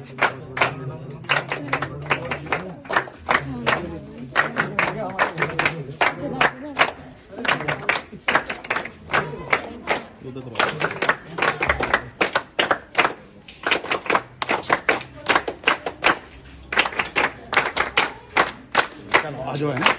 चलो आ जाओ है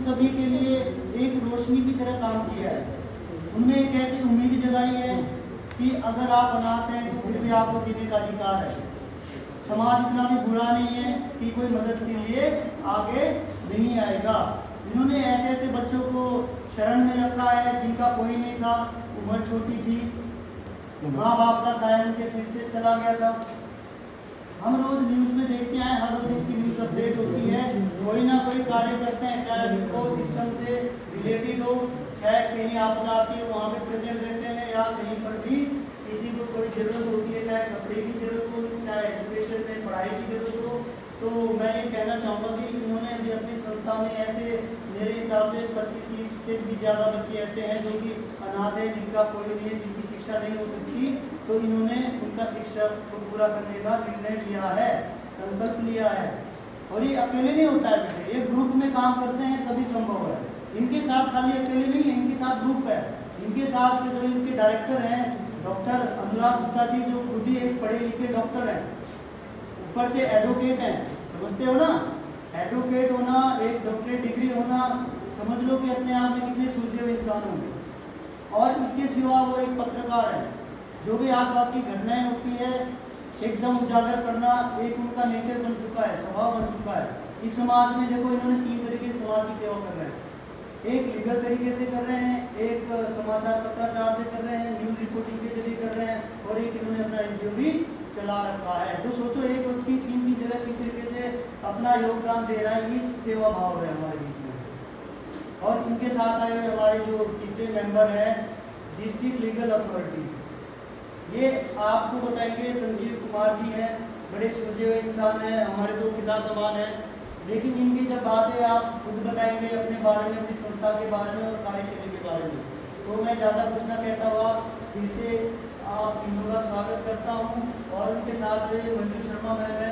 सभी के लिए एक रोशनी की तरह काम किया है। उनमें एक ऐसी उम्मीद जगाई है कि अगर आप अनाथ हैं तो फिर भी आपको जीने का अधिकार है। समाज इतना भी बुरा नहीं है कि कोई मदद के लिए आगे नहीं आएगा। इन्होंने ऐसे ऐसे बच्चों को शरण में रखा है जिनका कोई नहीं था, उम्र छोटी थी, माँ बाप का साया उनके सिर से चला गया था। हम रोज न्यूज में देखते हैं, हर रोज इनकी न्यूज अपडेट होती है। कोई ना कोई कार्य करते हैं, चाहे इको सिस्टम से रिलेटेड हो, चाहे कहीं आपदा आती है वहाँ पे प्रेजेंट रहते हैं, या कहीं पर भी किसी को कोई जरूरत होती है, चाहे कपड़े की जरूरत हो, चाहे एजुकेशन में पढ़ाई की जरूरत हो। तो मैं ये कहना चाहूँगा कि इन्होंने अभी अपनी संस्था में ऐसे मेरे हिसाब से 25-30 से भी ज़्यादा बच्चे ऐसे हैं जो कि अनाथ है, जिनका कोई नहीं है, जिनकी शिक्षा नहीं हो सकती। तो इन्होंने उनका शिक्षा को पूरा करने का निर्णय लिया है, संकल्प लिया है। और ये अकेले नहीं होता है बेटे, ये ग्रुप में काम करते हैं तभी संभव है। इनके साथ खाली अकेले नहीं है, इनके साथ ग्रुप है। इनके साथ जो इसके डायरेक्टर हैं डॉक्टर अनुराग गुप्ता जी, जो खुद ही एक पढ़े लिखे डॉक्टर हैं, ऊपर से एडवोकेट हैं। समझते हो ना, एडवोकेट होना, एक डॉक्टरेट डिग्री होना, समझ लो कि अपने आप में कितने सूझे हुए इंसान होंगे। और इसके सिवा वो एक पत्रकार है, जो भी आसपास की घटनाएं होती है एकदम उजागर करना एक उनका नेचर बन चुका है, स्वभाव बन चुका है। इस समाज में देखो इन्होंने 3 तरीके से समाज की सेवा कर रहे हैं। एक लीगल तरीके से कर रहे हैं, एक समाचार पत्राचार से कर रहे हैं, न्यूज़ रिपोर्टिंग के जरिए कर रहे हैं, और एक इन्होंने अपना एनजीओ भी चला रखा है। तो सोचो एक व्यक्ति 3 की जगह किस तरीके से अपना योगदान दे रहा है। इस सेवा भाव है हमारे बीच में। और इनके साथ आए हुए हमारे जो तीसरे मेंबर हैं डिस्ट्रिक्ट लीगल अथॉरिटी, ये आपको बताएंगे संजीव कुमार जी हैं, बड़े सूझे हुए इंसान हैं, हमारे तो पिता समान है। लेकिन इनकी जब बात है आप खुद बताएंगे अपने बारे में, अपनी संस्था के बारे में और कार्यशैली के बारे में। तो मैं ज़्यादा कुछ ना कहता हुआ फिर से आप तीनों का स्वागत करता हूँ। और उनके साथ मंजू शर्मा मैम है,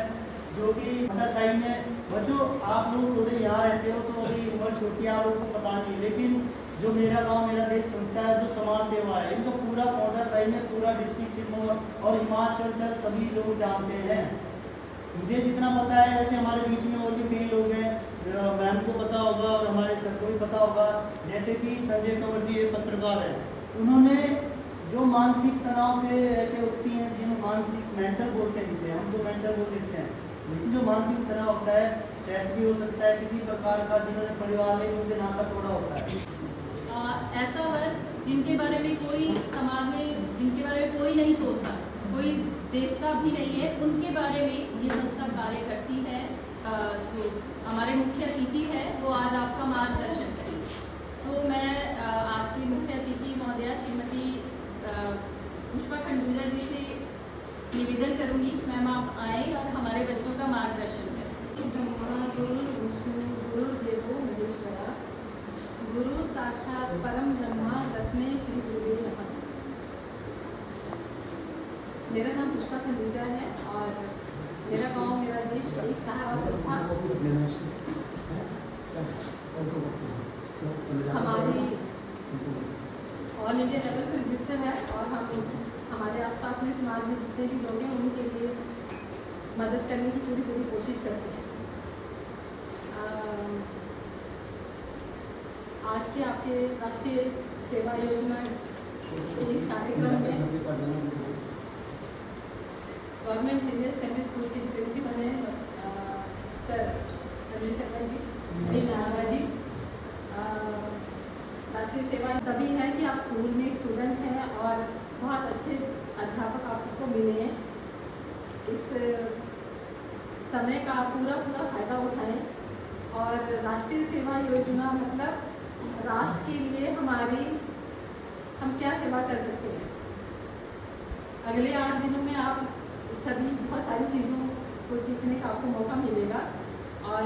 जो कि साइड में बच्चों आप लोग थोड़े यहाँ रहते हो तो अभी उम्र छोटी है, आप लोग को पता नहीं, लेकिन जो मेरा गांव मेरा देश संस्था है जो समाज सेवा है, इनको पूरा पौधा साइड में पूरा डिस्ट्रिक्ट सिरमौर और हिमाचल तक सभी लोग जानते हैं। मुझे जितना पता है, ऐसे हमारे बीच में और भी कई लोग हैं, मैम को पता होगा और हमारे सर को भी पता होगा। जैसे कि संजय कंवर जी एक पत्रकार है, उन्होंने जो मानसिक तनाव से ऐसे उठती हैं, जिन्होंने मानसिक मेंटल बोलते हैं, जिसे हम तो मेंटल बोल देते हैं, लेकिन जो मानसिक तनाव होता है, स्ट्रेस भी हो सकता है, किसी प्रकार का जिन्होंने परिवार में उनसे नाता तोड़ा होता है। ऐसा वर्ग जिनके बारे में कोई समाज में, जिनके बारे में कोई नहीं सोचता, कोई देखता भी नहीं है, उनके बारे में ये संस्था कार्य करती है। जो हमारे मुख्य अतिथि है वो आज आपका मार्गदर्शन करेंगे। तो मैं आज की मुख्य अतिथि महोदया श्रीमती पुष्पा खंडूजा जी से निवेदन करूंगी, मैम आप आए और हमारे बच्चों का मार्गदर्शन करें। ब्रह्मा गुरु विष्णु गुरुर्देवो महेश्वरा, गुरु साक्षात परम ब्रह्मा तस्मै श्री गुरुवे नमः। मेरा नाम पुष्पा खंडूजा है और मेरा गांव मेरा देश एक सहारा संस्था हमारी ऑल इंडिया लेवल पर रजिस्टर है और हम हमारे आसपास में समाज में जितने भी लोग हैं उनके लिए मदद करने की पूरी कोशिश करते हैं। आज के आपके राष्ट्रीय सेवा योजना के इस कार्यक्रम में गवर्नमेंट सीनियर सेकेंडरी स्कूल के जो प्रिंसिपल हैं सर अनिल शर्मा जी, अनिल नागा जी, राष्ट्रीय सेवा तभी है कि आप स्कूल में स्टूडेंट हैं और बहुत अच्छे अध्यापक आप सबको मिले हैं। इस समय का आप पूरा फायदा उठाएं और राष्ट्रीय सेवा योजना मतलब राष्ट्र के लिए हम क्या सेवा कर सकते हैं। अगले 8 दिनों में आप सभी बहुत सारी चीज़ों को सीखने का आपको मौका मिलेगा और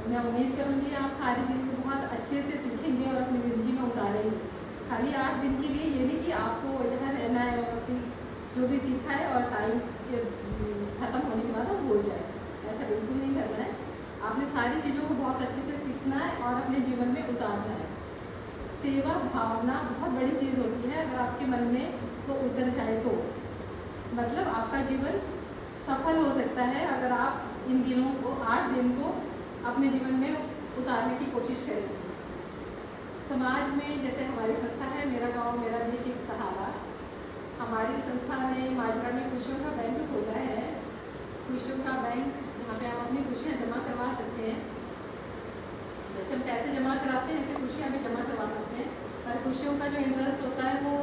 मैं उम्मीद करूँगी आप सारी चीज़ों को बहुत अच्छे से सीखेंगे और अपनी ज़िंदगी में उतारेंगे। खाली 8 दिन के लिए ये नहीं कि आपको यहाँ रहना है और जो भी सीखा है और टाइम ख़त्म होने के बाद हम भूल जाए, ऐसा बिल्कुल नहीं करना है। आपने सारी चीज़ों को बहुत अच्छे से सीखना है और अपने जीवन में उतारना है। सेवा भावना बहुत बड़ी चीज़ होती है, अगर आपके मन में तो उतर जाए तो मतलब आपका जीवन सफल हो सकता है अगर आप इन दिनों को 8 दिन को अपने जीवन में उतारने की कोशिश करेंगे। समाज में जैसे हमारी संस्था है मेरा गांव मेरा देश एक सहारा, हमारी संस्था ने माजरा में खुशियों का बैंक खोला है। खुशियों का बैंक जहाँ पे आप अपनी खुशियाँ जमा करवा सकते हैं। जैसे हम पैसे जमा कराते हैं ऐसे खुशियाँ भी जमा करवा सकते हैं, पर खुशियों का जो इंटरेस्ट होता है वो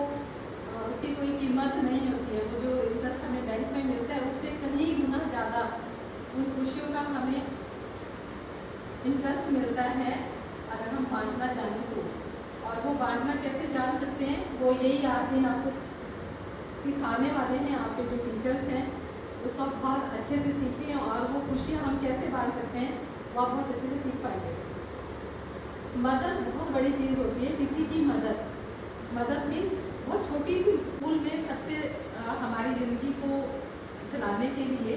उसकी कोई कीमत नहीं होती है। वो जो इंटरेस्ट हमें बैंक में मिलता है उससे कहीं गुना ज़्यादा उन खुशियों का हमें इंटरेस्ट मिलता है अगर हम बांटना चाहें तो। और वो बांटना कैसे जान सकते हैं, वो यही 8 दिन आपको सिखाने वाले हैं। आपके जो टीचर्स हैं उसको आप बहुत अच्छे से सीखें और वो खुशियाँ हम कैसे बांट सकते हैं वो आप बहुत अच्छे से सीख पाएंगे। मदद बहुत बड़ी चीज़ होती है, किसी की मदद मीन्स बहुत छोटी सी फूल में सबसे हमारी ज़िंदगी को चलाने के लिए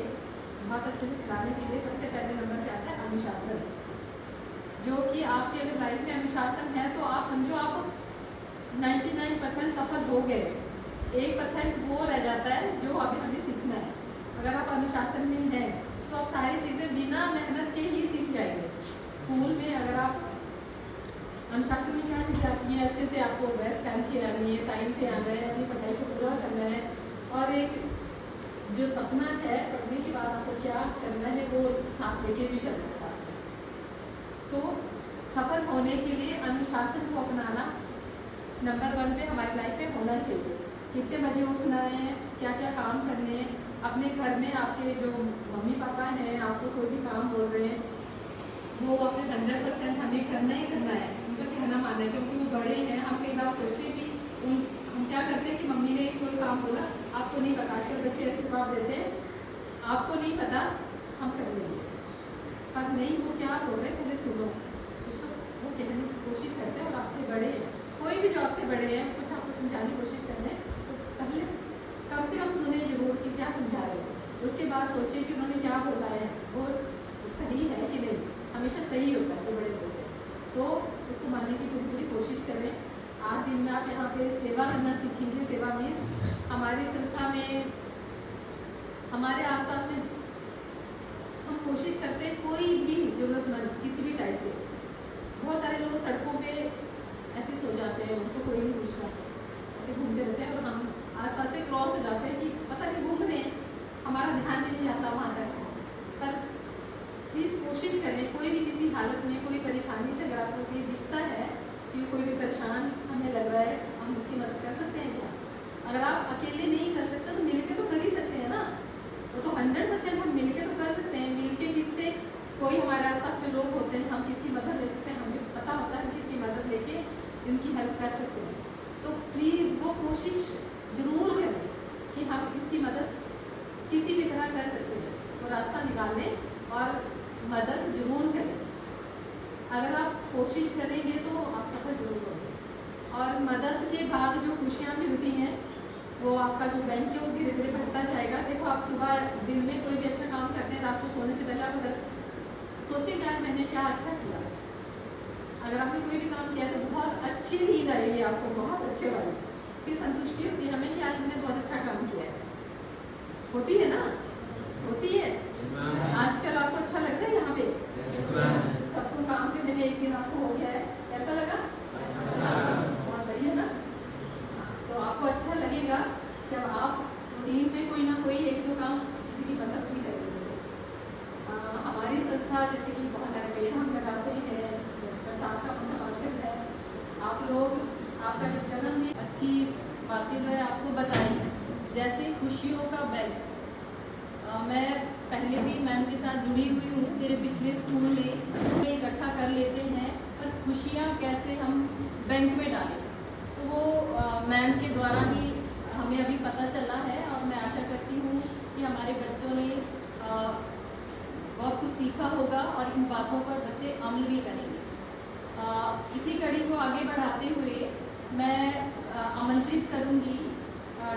बहुत अच्छे से चलाने के लिए सबसे पहले नंबर पे आता है अनुशासन। जो कि आपके अगर लाइफ में अनुशासन है तो आप समझो आप 99% सफल हो गए, 1% वो रह जाता है जो अभी हमें सीखना है। अगर आप अनुशासन में हैं तो आप सारी चीज़ें बिना मेहनत के ही सीख जाएंगे। स्कूल में अगर आप अनुशासन में क्या चीज़ें आती हैं, अच्छे से आपको ड्रेस पहन के आनी है, टाइम पे आना है, अपनी पढ़ाई को पूरा करना है और एक जो सपना है पढ़ने के बाद आपको क्या करना है वो साथ लेके भी चलना है साथ में। तो सफल होने के लिए अनुशासन को अपनाना नंबर 1 पे हमारी लाइफ में होना चाहिए। कितने बजे उठना है, क्या क्या काम करने हैं, अपने घर में आपके जो मम्मी पापा हैं आपको कोई भी काम बोल रहे हैं वो अपने 100% हमें करना ही करना है, उनका कहना मानना है। क्योंकि वो बड़े हैं, हम कई बार सोचते हैं कि हम क्या करते हैं कि मम्मी ने कोई काम बोला आपको नहीं पता, आजकल बच्चे ऐसे जवाब देते हैं आपको नहीं पता हम कर लेंगे, पर नहीं वो क्या बोल रहे हैं पहले सुनो। कुछ तो वो कहने की कोशिश करते हैं और आपसे बड़े हैं, कोई भी जो आपसे बड़े हैं कुछ आपको समझाने की कोशिश कर रहे हैं तो पहले कम से कम सुने जरूर कि क्या समझा रहे हो, उसके बाद सोचिए कि उन्होंने क्या बोला है वो सही है कि नहीं। हमेशा सही होता है जो बड़े बोलते हैं, तो उसको मानने की पूरी कोशिश करें। 8 दिन में आप यहाँ पे सेवा करना सीखेंगे। सेवा मीन्स हमारी संस्था में हमारे आसपास में हम कोशिश करते हैं कोई भी जरूरतमंद किसी भी टाइप से, बहुत सारे लोग सड़कों पे ऐसे सो जाते हैं उनको कोई नहीं पूछता, ऐसे घूमते रहते हैं और हम आसपास से क्रॉस हो जाते हैं कि पता नहीं घूम रहे हैं, हमारा ध्यान भी नहीं जाता वहाँ तक। पर कोशिश करें, कोई भी किसी हालत में कोई परेशानी से अगर आपको ये दिखता है कि कोई भी परेशान हमें लग रहा है, हम उसकी मदद कर सकते हैं क्या? अगर आप अकेले नहीं कर सकते तो मिलके तो कर ही सकते हैं ना। वो तो 100% हम मिलके तो कर सकते हैं। मिलके किससे, कोई हमारे आसपास में लोग होते हैं, हम किसकी मदद ले सकते हैं, हमें पता होता है हम किसकी मदद लेके इनकी हेल्प कर सकते हैं। तो प्लीज़ वो कोशिश ज़रूर करें कि हम इसकी मदद किसी भी तरह कर सकते हैं, वो रास्ता निकालें और मदद जरूर करें। अगर आप कोशिश करेंगे तो आप सफल जरूर होंगे। और मदद के बाद जो खुशियाँ मिलती हैं वो आपका जो बैंक है वो धीरे धीरे बढ़ता जाएगा। देखो आप सुबह दिन में कोई भी अच्छा काम करते हैं, रात को सोने से पहले आप अगर सोचें यार मैंने क्या अच्छा किया, अगर आपने कोई भी काम किया तो बहुत अच्छी नींद आएगी आपको, बहुत अच्छे वाली, फिर संतुष्टि होती है हमें कि आज हमने बहुत अच्छा काम किया है। होती है ना, होती है। आजकल आपको अच्छा लग रहा है यहाँ पे? सबको काम पे मैंने एक दिन आपको हो गया है, कैसा लगा? बहुत बढ़िया ना। तो आपको अच्छा लगेगा जब आप टीम में कोई ना कोई एक दो काम किसी की मदद भी करेंगे। हमारी संस्था जैसे कि बहुत सारे पेड़ हम लगाते हैं, बरसात का मौसम आजकल है, आप लोग आपका जब जन्मदिन अच्छी बातें जो है आपको बताई, जैसे खुशियों का बैग। मैं पहले भी मैम के साथ जुड़ी हुई हूँ, मेरे पिछले स्कूल में इकट्ठा कर लेते हैं, पर खुशियाँ कैसे हम बैंक में डालें, तो वो मैम के द्वारा ही हमें अभी पता चला है। और मैं आशा करती हूँ कि हमारे बच्चों ने बहुत कुछ सीखा होगा और इन बातों पर बच्चे अमल भी करेंगे। इसी कड़ी को आगे बढ़ाते हुए मैं आमंत्रित करूँगी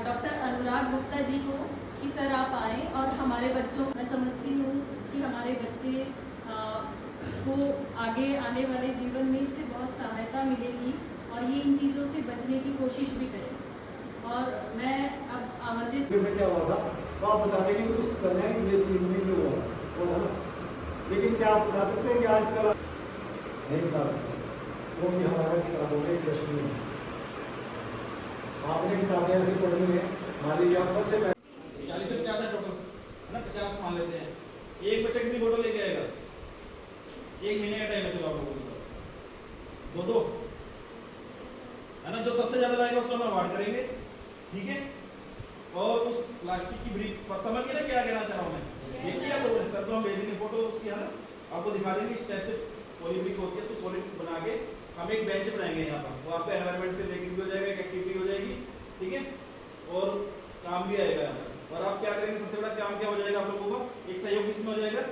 डॉक्टर अनुराग गुप्ता जी को कि सर आप आएँ और हमारे बच्चों, मैं समझती हूँ कि हमारे बच्चे को आगे आने वाले जीवन में इससे बहुत सहायता मिलेगी और ये इन चीज़ों से बचने की कोशिश भी करें। और मैं अब आमंत्रित में क्या हुआ था तो आप बता देंगे कि उस समय ये सीन में जो हुआ वो था ना, लेकिन क्या आप बता सकते हैं कि आजकल नहीं बता सकते, वो भी हमारा किताबों में प्रश्न है। आपने किताबें ऐसी पढ़नी है, मान लीजिए आप सबसे पहले 40 से 50 है टोटल, है ना, 50 मान लेते हैं। एक बच्चा कितनी फोटो लेके आएगा? एक महीने का टाइम है, चलो आप लोगों के पास दो है ना, जो सबसे ज्यादा लाएगा उसको हम अवार्ड करेंगे, ठीक है। और उस प्लास्टिक की ब्रिक समझ के ना क्या कहना चाह रहा हूँ मैं, देखिए आप लोगों ने सर को हम भेज देंगे फोटो उसकी, है ना, आपको दिखा देंगे इस टाइप से पॉली ब्रिक होती है, उसको सॉलिड बना के हम एक बेंच बनाएंगे यहाँ पर, वो आपका एनवायरनमेंट से रिलेटेड भी हो जाएगा, एक एक्टिविटी हो जाएगी, ठीक है, और काम भी आएगा यहाँ पर। और आप क्या करेंगे, सबसे बड़ा काम क्या हो जाएगा आप लोगों का, एक सहयोग किसमें हो जाएगा?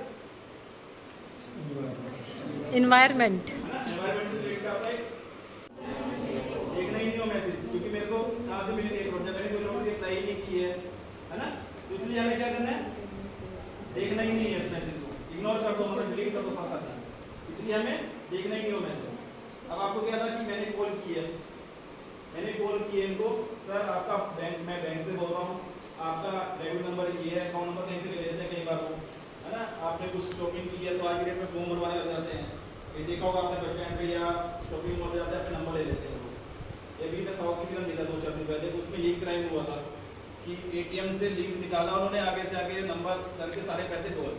एनवायरनमेंट, है ना, एनवायरनमेंट से रिलेटेड आपका एक देखना ही नहीं हो मैसेज, क्योंकि मेरे को कहाँ से मिलेगी एक प्रोजेक्ट, मैंने कोई लोगों की अप्लाई नहीं की है ना, तो इसलिए हमें क्या करना है, देखना ही नहीं है इस मैसेज को, इग्नोर कर दो, मतलब डिलीट कर दो साथ साथ, इसलिए हमें देखना ही नहीं हो मैसेज। अब आपको क्या था कि मैंने कॉल किया इनको, सर आपका बैंक, मैं बैंक से बोल रहा हूँ, आपका डेबिट नंबर ये है, अकाउंट नंबर कहीं से ले लेते हैं कई बार वो, है ना, आपने कुछ शॉपिंग की है तो आज की डेट में फॉर्म भरवाने लग जाते हैं, ये देखा होगा आपने बस स्टैंड पे या शॉपिंग मॉल पे जाते हैं, अपने नंबर ले लेते हैं लोग। ये भी मैं साउथ की फिल्म देखा 2-4 दिन पहले, उसमें यही क्राइम हुआ था कि एटीएम से लिंक निकाला उन्होंने, आगे से आगे नंबर करके सारे पैसे कॉल,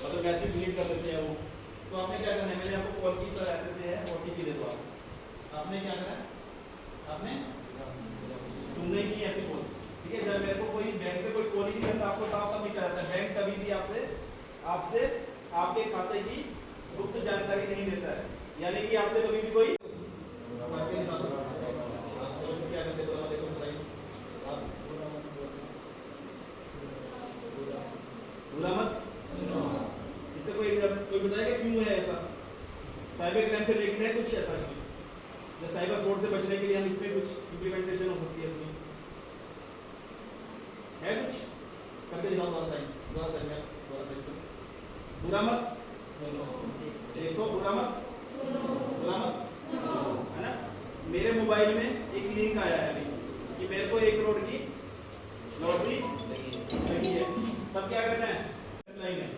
मतलब मैसेज डिलीट कर देते हैं वो। तो आपने क्या करना है, मैंने आपको कॉल की, सर ऐसे से है, ओटीपी दे दो आपने क्या करना है, आपने सुनने की ऐसी कॉल, ठीक है। जब मेरे को कोई बैंक से कोई कॉल ही नहीं करता, आपको साफ साफ नहीं कहा जाता है, बैंक कभी भी आपसे आपके खाते की गुप्त जानकारी नहीं लेता है, यानी कि आपसे कभी भी कोई बुरा मत, इसका कोई बताएगा क्यों है ऐसा? साइबर क्राइम से रिलेटेड है कुछ ऐसा इसमें, जो साइबर फ्रॉड से बचने के लिए हम इसमें कुछ इम्प्लीमेंटेशन हो सकती है इसमें, है कुछ करके दिखाओ, दोबारा साइन करो, बुरा मत देखो, बुरा मत, है ना। मेरे मोबाइल में एक लिंक आया है अभी कि मेरे को 1 करोड़ की लॉटरी लगी है, सब क्या करना है, लाइन है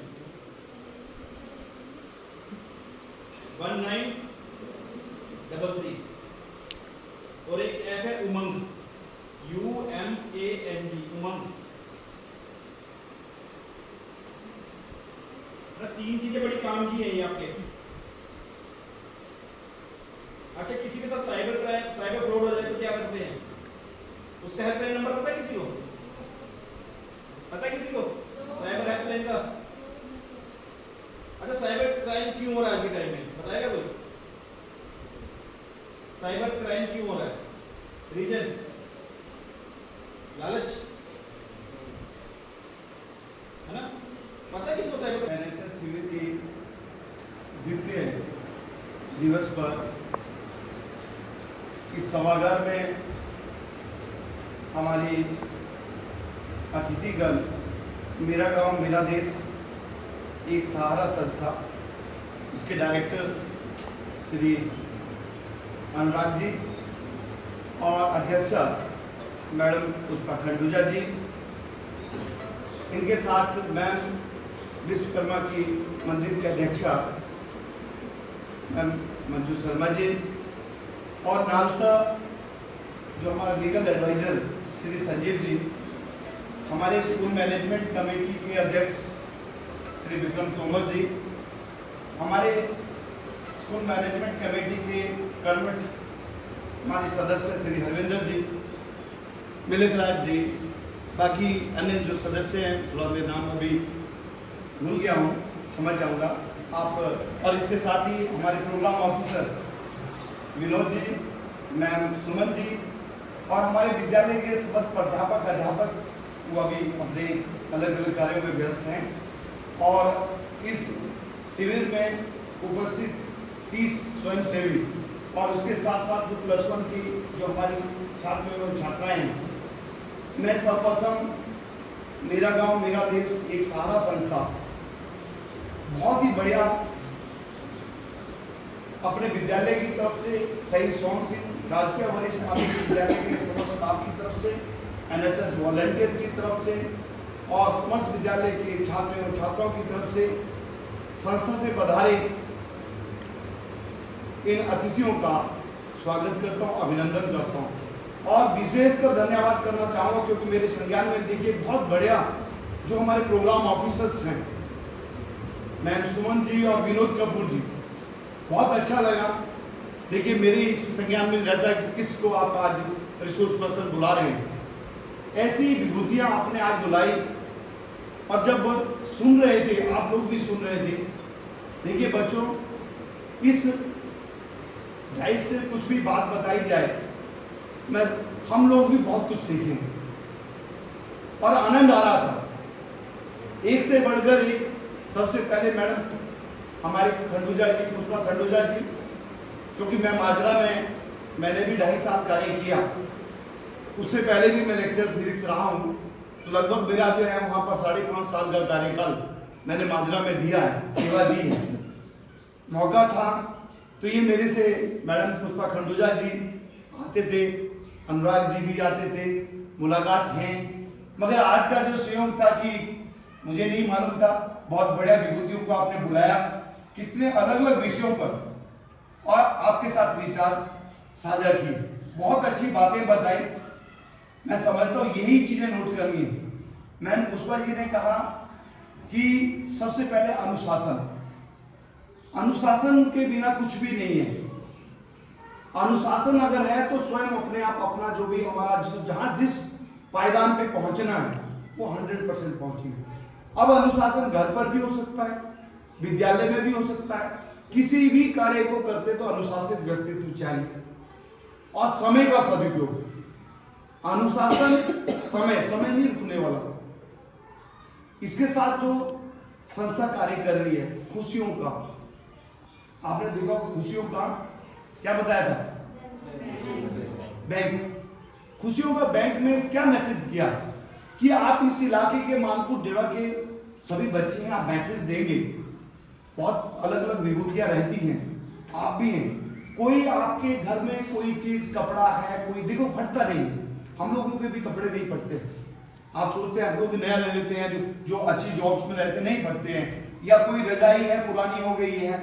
1933, और एक ऐप है उमंग, UMANG, उमंग, 3 चीजें बड़ी काम की है ये आपके। अच्छा, किसी के साथ साइबर क्राइम, साइबर फ्रॉड हो जाए तो क्या करते हैं? उसका हेल्पलाइन नंबर पता है किसी को? पता है किसी को साइबर हेल्पलाइन का? अच्छा, साइबर क्राइम क्यों हो रहा है आज के टाइम में, बताएगा कोई? साइबर क्राइम क्यों हो रहा है? रीजन? लालच है ना? पता है किसको साइबर? एनएसएस शिविर के द्वितीय दिवस पर इस सभागार में हमारी अतिथिगण मेरा गांव मेरा देश एक सहारा संस्था, इसके डायरेक्टर श्री अनुराग जी और अध्यक्षा मैडम पुष्पा खंडूजा जी, इनके साथ मैम विश्वकर्मा की मंदिर के अध्यक्षा मैम मंजू शर्मा जी और नालसा जो हमारा लीगल एडवाइजर श्री संजीव जी, हमारे स्कूल मैनेजमेंट कमेटी के अध्यक्ष श्री विक्रम तोमर जी, हमारे स्कूल मैनेजमेंट कमेटी के कर्मठ हमारे सदस्य श्री हरविंदर जी, मिलित राज जी, बाकी अन्य जो सदस्य हैं, थोड़ा मैं नाम अभी भूल गया हूँ, समझ जाऊँगा आप। और इसके साथ ही हमारे programme officer Vinod ji, ma'am Suman ji और हमारे विद्यालय के समस्त प्राध्यापक अध्यापक, वो अभी अपने अलग अलग कार्यों में व्यस्त हैं। और इस शिविर में उपस्थित 30 स्वयंसेवी और उसके साथ साथ जो +1 की जो हमारी छात्र एवं छात्राएं हैं, मैं सर्वप्रथम मेरा गांव मेरा देश एक सहारा संस्था बहुत ही बढ़िया अपने विद्यालय की तरफ से, शहीद सोहन सिंह राजकीय वरिष्ठ माध्यमिक विद्यालय के समस्त स्टाफ की तरफ से, एनएसएस वॉलंटियर की तरफ से और समस्त विद्यालय के छात्र एवं छात्राओं की तरफ से संस्था से पधारे इन अतिथियों का स्वागत करता हूं, अभिनंदन करता हूं और विशेषकर धन्यवाद करना चाहूँगा क्योंकि मेरे संज्ञान में देखिए बहुत बढ़िया जो हमारे प्रोग्राम ऑफिसर्स हैं, मैम सुमन जी और विनोद कपूर जी, बहुत अच्छा लगा। देखिए मेरे इस संज्ञान में रहता है कि किसको आप आज रिसोर्स पर्सन बुला रहे हैं, ऐसी विभूतियां आपने आज बुलाई और जब सुन रहे थे, आप लोग भी सुन रहे थे। देखिए बच्चों, इस ढाई से कुछ भी बात बताई जाए, हम लोग भी बहुत कुछ सीखे और आनंद आ रहा था। एक से बढ़कर एक, सबसे पहले मैडम हमारे खंडूजा जी, पुष्पा खंडूजा जी, क्योंकि मैं माजरा में मैंने भी 2.5 साल कार्य किया, उससे पहले भी मैं लेक्चर फिजिक्स रहा हूँ, तो लगभग मेरा जो है वहाँ पर 5.5 साल का कार्यकाल मैंने माजरा में दिया है, सेवा दी है। मौका था तो ये मेरे से मैडम पुष्पा खंडूजा जी आते थे, अनुराग जी भी आते थे, मुलाकात है। मगर आज का जो संयोग था कि मुझे नहीं मालूम था, बहुत बढ़िया विभूतियों को आपने बुलाया, कितने अलग अलग विषयों पर और आपके साथ विचार साझा किए, बहुत अच्छी बातें बताई। मैं समझता हूँ यही चीजें नोट करनी है। मैम पुष्पा जी ने कहा कि सबसे पहले अनुशासन, अनुशासन के बिना कुछ भी नहीं है। अनुशासन अगर है तो स्वयं अपने आप अपना जो भी हमारा जहां जिस पायदान पे पहुंचना है वो 100% पहुंचेगा। अब अनुशासन घर पर भी हो सकता है, विद्यालय में भी हो सकता है, किसी भी कार्य को करते तो अनुशासित व्यक्तित्व चाहिए। और समय का सदुपयोग, अनुशासन, समय नहीं रुकने वाला। इसके साथ जो संस्था कार्य कर रही है, खुशियों का, आपने देखा खुशियों का क्या बताया था, बैंक, खुशियों का बैंक में क्या मैसेज किया कि आप इस इलाके के मानपुर डेरा के सभी बच्चे हैं, आप मैसेज देंगे। बहुत अलग अलग विभूतियां रहती हैं, आप भी हैं। कोई आपके घर में कोई चीज कपड़ा है, कोई देखो फटता नहीं, हम लोगों के भी कपड़े नहीं फटते। आप सोचते हैं हम लोग नया ले लेते हैं, जो अच्छी जॉब्स में रहते नहीं फटते हैं, या कोई रजाई है पुरानी हो गई है,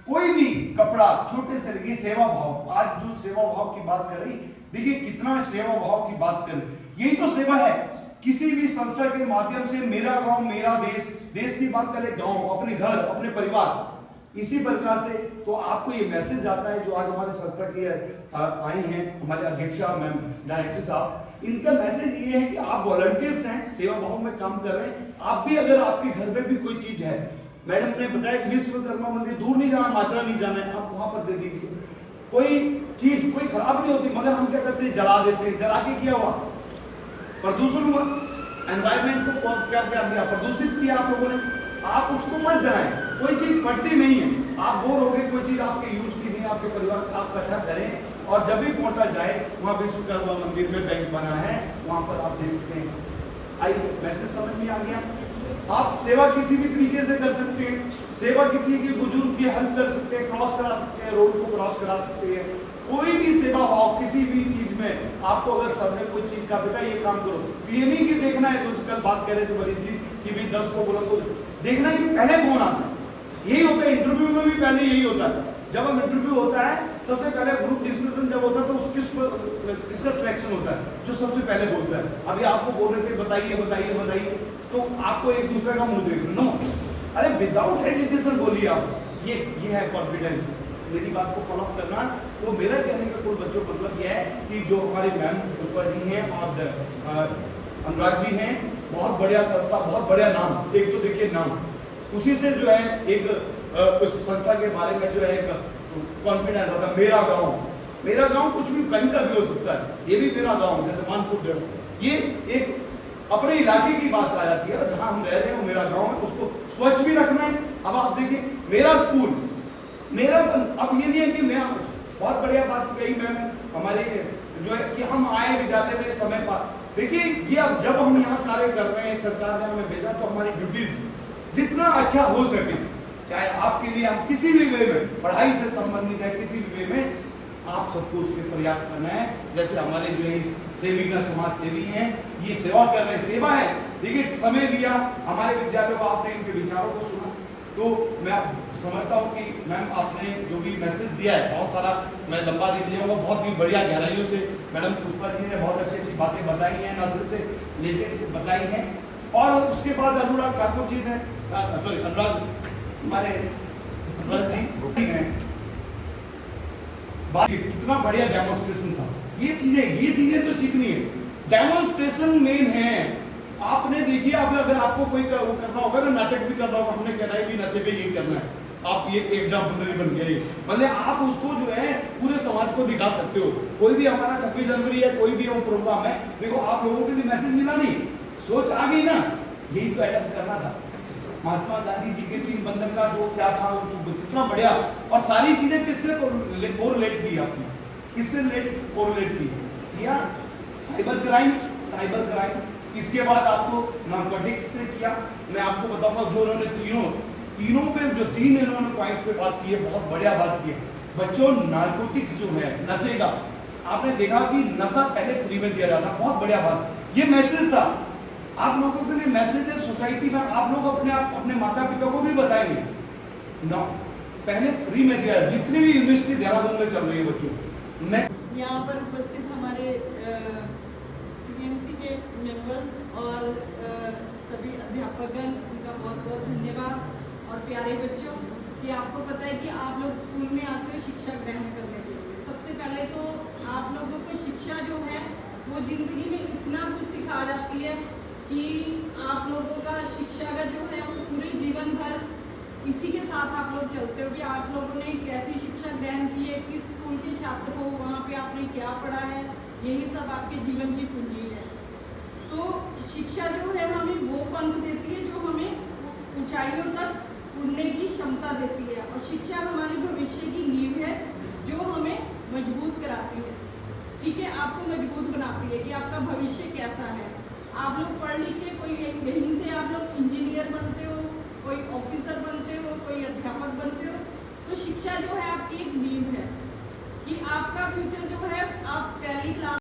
कोई भी कपड़ा छोटे से लेके सेवा भाव। आज जो सेवा भाव की बात कर रही, देखिए कितना सेवा भाव की बात कर रही, यही तो सेवा है। किसी भी संस्था के माध्यम से मेरा गांव मेरा देश देश की बात करें, गांव, अपने घर, अपने परिवार, इसी प्रकार से तो आपको ये मैसेज आता है जो आज हमारे संस्था के आए हैं हमारे अध्यक्षा मैम, डायरेक्टर साहब, इनका मैसेज ये है कि आप वॉलंटियर्स हैं, सेवा भाव में काम कर रहे हैं। आप भी अगर आपके घर में भी कोई चीज है, मैडम ने बताया कि विश्वकर्मा मंदिर दूर नहीं जाना, मात्रा नहीं जाना है, आप वहां पर दे दीजिए। कोई चीज कोई खराब नहीं होती, मगर हम क्या करते हैं, जला देते हैं। जला के क्या हुआ, प्रदूषण हुआ, एनवायरमेंट को क्या किया, प्रदूषित किया आप लोगों ने। आप उसको मत जलाएं, कोई चीज फटती नहीं है। आप बोर हो गए, कोई चीज आपके यूज की नहीं, आपके परिवार आप इकट्ठा करें और जब भी पहुंचा जाए, वहां विश्वकर्मा मंदिर में बैंक बना है, वहां पर आप दे सकते हैं। आई मैसेज समझ में आ गया? आप सेवा किसी भी तरीके से कर सकते हैं, सेवा किसी की बुजुर्ग की हेल्प कर सकते हैं, क्रॉस करा सकते हैं, रोड को क्रॉस करा सकते हैं, कोई भी सेवा भाव किसी भी चीज में आपको अगर सब में कोई चीज का बेटा ये काम करो, तो ये नहीं कि देखना है, कुछ कल बात कर रहे थे बड़ी जी कि भी 10 को बोला तो देखना है कि पहले कौन आता है। यही होता है इंटरव्यू में भी, पहले यही होता है। जब हम इंटरव्यू होता है, सबसे पहले ग्रुप डिस्कशन जब होता है तो किसका सिलेक्शन होता है, जो सबसे पहले बोलता है। अभी आपको बोल रहे थे बताइए बताइए बताइए, तो आपको एक दूसरे का मुंह देख लो, अरे विदाउट हेजिटेशन बोलिए आप, ये है कॉन्फिडेंस। मेरी बात को फॉलो करना। तो मेरा कहने का कुल बच्चों मतलब यह है कि जो हमारे मैम पुष्पा जी हैं और अनुराग जी हैं, बहुत बढ़िया संस्था, बहुत बढ़िया नाम। एक तो देखिए नाम, उसी से जो है एक उस संस्था के बारे में जो है एक कॉन्फिडेंस आता है। मेरा गांव कुछ भी कहीं का भी हो सकता है, ये भी मेरा गांव, जैसे मानपुर, ये एक अपने इलाके की बात आ जाती है, जहां हम रह रहे हैं वो मेरा गांव है, उसको स्वच्छ भी रखना है। अब आप देखिए मेरा स्कूल, मेरा, अब ये नहीं है कि मैं, बहुत बढ़िया बात कही मैम हमारे जो है कि हम आए विद्यालय में समय पर। देखिए ये अब जब हम यहाँ कार्य कर रहे हैं, सरकार ने हमें भेजा, तो हमारी ड्यूटीज जितना अच्छा हो सके, चाहे आपके लिए हम किसी भी वे में, पढ़ाई से संबंधित है किसी भी वे में, आप सबको उसके प्रयास करना है। जैसे हमारे जो है सेविका समाज सेवी हैं, ये सेवा कर रहे हैं, सेवा है। देखिए समय दिया हमारे विद्यालयों को, आपने इनके विचारों को सुना, तो मैं समझता हूँ कि मैम आपने जो भी मैसेज दिया है, बहुत सारा, मैं लंबा नहीं दिया, बहुत ही बढ़िया गहराइयों से मैडम पुष्पा जी ने बहुत अच्छी अच्छी बातें बताई हैं, नस्ल से रिलेटेड बताई हैं। और उसके बाद अनुराग ठाकुर जी ने, सॉरी अनुराग, हमारे अनुराग जी हैं, कितना बढ़िया डेमोन्स्ट्रेशन था। ये चीजें तो सीखनी है, डेमोन्स्ट्रेशन मेन है। आपने देखिए, आप अगर आपको कोई वो करना होगा ना, नाटक भी करना होगा, हमने कहना है कि नशे पे ये करना है, आप ये एग्जाम्पल बन गया, मतलब आप उसको जो है पूरे समाज को दिखा सकते हो। कोई भी हमारा 26 जनवरी है, कोई भी हम प्रोग्राम है, देखो आप लोगों के लिए मैसेज मिला नहीं, सोच आ गई ना, यही तो एडप्ट करना था। महात्मा गांधी जी के 3 बंधन का जो क्या था, कितना बढ़िया, और सारी चीजें किससे कोरिलेट की आपने, किससे कोरिलेट किया, साइबर क्राइम, इसके बाद आपको नार्कोटिक्स ने किया। मैं आपको बताऊंगा जो उन्होंने तीनों पे जो 3 इन्होंने पॉइंट पे बात की है, बहुत बढ़िया बात की है। बच्चों, नार्कोटिक्स जो है, नशे का, आपने देखा कि नशा पहले फ्री में दिया जाता, बहुत बढ़िया बात, ये मैसेज था आप लोगों के लिए। मैसेज है सोसाइटी में, आप लोग अपने माता पिता को भी बताएंगे ना, पहले फ्री में दिया, जितनी भी यूनिवर्सिटी देहरादून में चल रही है बच्चों। मैं यहाँ पर उपस्थित हमारे CNC के मेंबर्स और सभी अध्यापकगण, उनका बहुत बहुत धन्यवाद। और प्यारे बच्चों, कि आपको पता है कि आप लोग स्कूल में आते हो शिक्षा ग्रहण करने के लिए। सबसे पहले तो आप लोगों को शिक्षा जो है वो ज़िंदगी में इतना कुछ सिखा जाती है कि आप लोगों का शिक्षा का जो है वो पूरे जीवन भर इसी के साथ आप लोग चलते हो कि आप लोगों ने कैसी शिक्षा ग्रहण की है, किस स्कूल के छात्र हो, वहाँ पे आपने क्या पढ़ा है, यही सब आपके जीवन की पूंजी है। तो शिक्षा जो है हमें वो पंथ देती है जो हमें ऊंचाइयों तक उड़ने की क्षमता देती है, और शिक्षा हमारे भविष्य की नींव है जो हमें मजबूत कराती है। ठीक है, आपको मजबूत बनाती है कि आपका भविष्य कैसा है। आप लोग पढ़ लिख के कोई यहीं से आप लोग इंजीनियर बनते हो, कोई ऑफिसर बनते हो, कोई अध्यापक बनते हो। तो शिक्षा जो है आपकी एक नींव है कि आपका फ्यूचर जो है, आप पहली क्लास